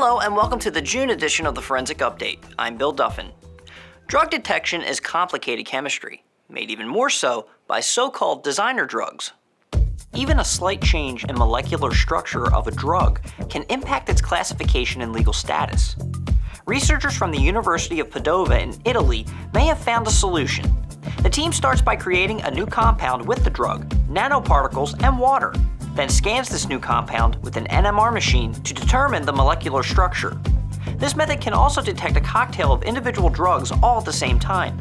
Hello and welcome to the June edition of the Forensic Update. I'm Bill Duffin. Drug detection is complicated chemistry, made even more so by so-called designer drugs. Even a slight change in molecular structure of a drug can impact its classification and legal status. Researchers from the University of Padova in Italy may have found a solution. The team starts by creating a new compound with the drug, nanoparticles, and water, then scans this new compound with an NMR machine to determine the molecular structure. This method can also detect a cocktail of individual drugs all at the same time.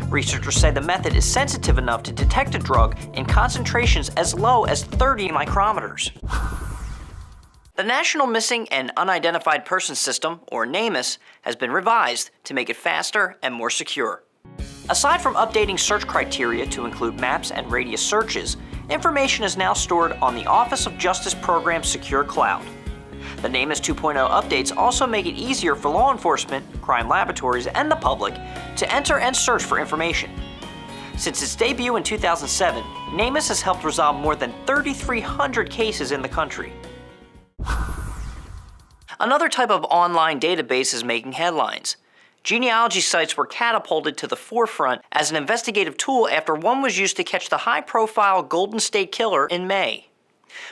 Researchers say the method is sensitive enough to detect a drug in concentrations as low as 30 micrometers. The National Missing and Unidentified Persons System, or NamUs, has been revised to make it faster and more secure. Aside from updating search criteria to include maps and radius searches, information is now stored on the Office of Justice Program's secure cloud. The NamUs 2.0 updates also make it easier for law enforcement, crime laboratories, and the public to enter and search for information. Since its debut in 2007, NamUs has helped resolve more than 3,300 cases in the country. Another type of online database is making headlines. Genealogy sites were catapulted to the forefront as an investigative tool after one was used to catch the high-profile Golden State Killer in May.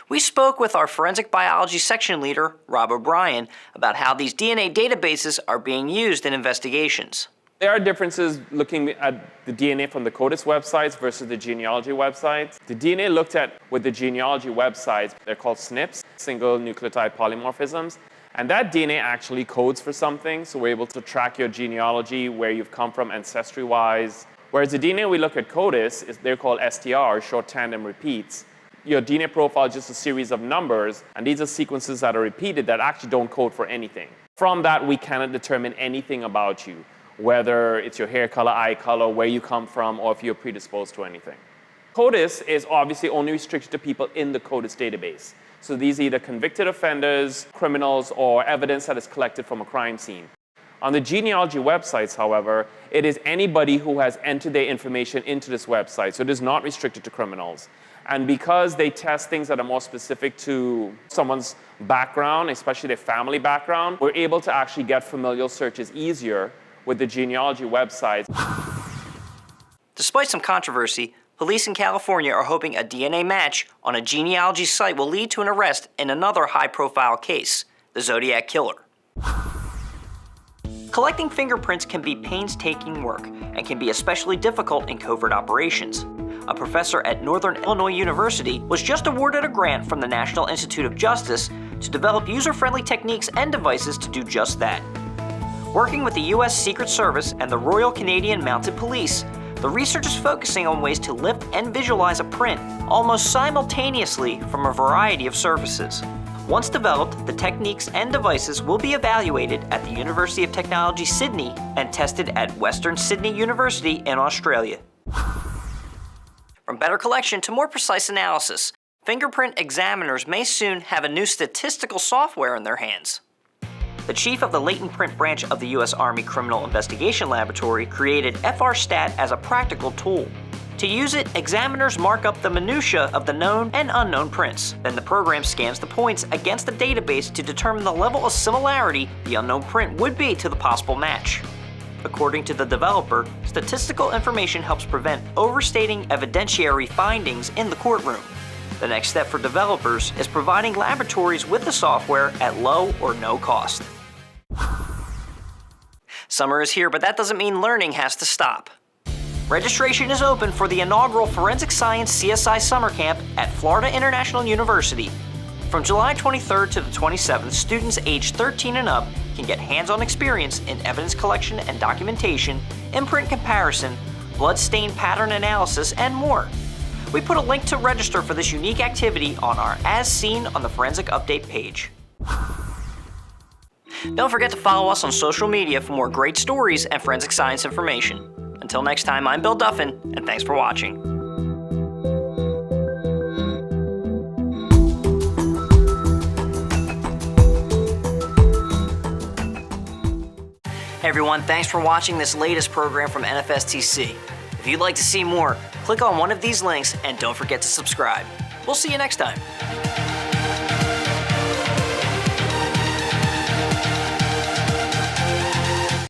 We spoke with our forensic biology section leader, Rob O'Brien, about how these DNA databases are being used in investigations. There are differences looking at the DNA from the CODIS websites versus the genealogy websites. The DNA looked at with the genealogy websites, they're called SNPs, single nucleotide polymorphisms. And that DNA actually codes for something, so we're able to track your genealogy, where you've come from ancestry-wise. Whereas the DNA we look at CODIS, they're called STR, short tandem repeats. Your DNA profile is just a series of numbers, and these are sequences that are repeated that actually don't code for anything. From that, we cannot determine anything about you, whether it's your hair color, eye color, where you come from, or if you're predisposed to anything. CODIS is obviously only restricted to people in the CODIS database. So these are either convicted offenders, criminals, or evidence that is collected from a crime scene. On the genealogy websites, however, it is anybody who has entered their information into this website, so it is not restricted to criminals. And because they test things that are more specific to someone's background, especially their family background, we're able to actually get familial searches easier with the genealogy websites. Despite some controversy, police in California are hoping a DNA match on a genealogy site will lead to an arrest in another high-profile case, the Zodiac Killer. Collecting fingerprints can be painstaking work and can be especially difficult in covert operations. A professor at Northern Illinois University was just awarded a grant from the National Institute of Justice to develop user-friendly techniques and devices to do just that. Working with the U.S. Secret Service and the Royal Canadian Mounted Police, the research is focusing on ways to lift and visualize a print almost simultaneously from a variety of surfaces. Once developed, the techniques and devices will be evaluated at the University of Technology Sydney and tested at Western Sydney University in Australia. From better collection to more precise analysis, fingerprint examiners may soon have a new statistical software in their hands. The chief of the latent print branch of the U.S. Army Criminal Investigation Laboratory created FRStat as a practical tool. To use it, examiners mark up the minutiae of the known and unknown prints. Then the program scans the points against the database to determine the level of similarity the unknown print would be to the possible match. According to the developer, statistical information helps prevent overstating evidentiary findings in the courtroom. The next step for developers is providing laboratories with the software at low or no cost. Summer is here, but that doesn't mean learning has to stop. Registration is open for the inaugural Forensic Science CSI Summer Camp at Florida International University. From July 23rd to the 27th, students aged 13 and up can get hands-on experience in evidence collection and documentation, imprint comparison, blood stain pattern analysis, and more. We put a link to register for this unique activity on our As Seen on the Forensic Update page. Don't forget to follow us on social media for more great stories and forensic science information. Until next time, I'm Bill Duffin, and thanks for watching. Hey everyone, thanks for watching this latest program from NFSTC. If you'd like to see more, click on one of these links and don't forget to subscribe. We'll see you next time.